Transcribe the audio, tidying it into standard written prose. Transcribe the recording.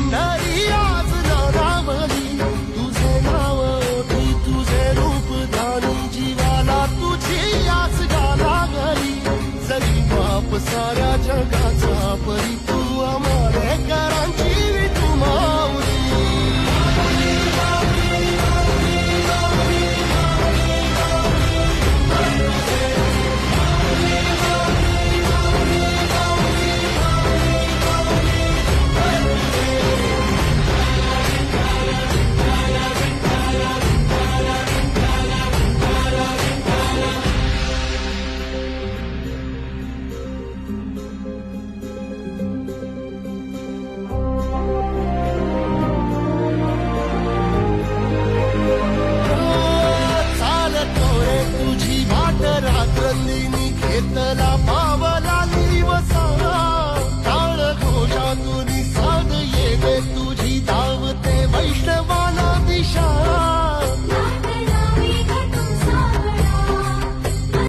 पंढरी आज नारावली, तुझे नाव ओठी तुझे रूप ध्यानी, जीवाला तुझी आस गा लागली, जरी बाप साऱ्या जगाचा परी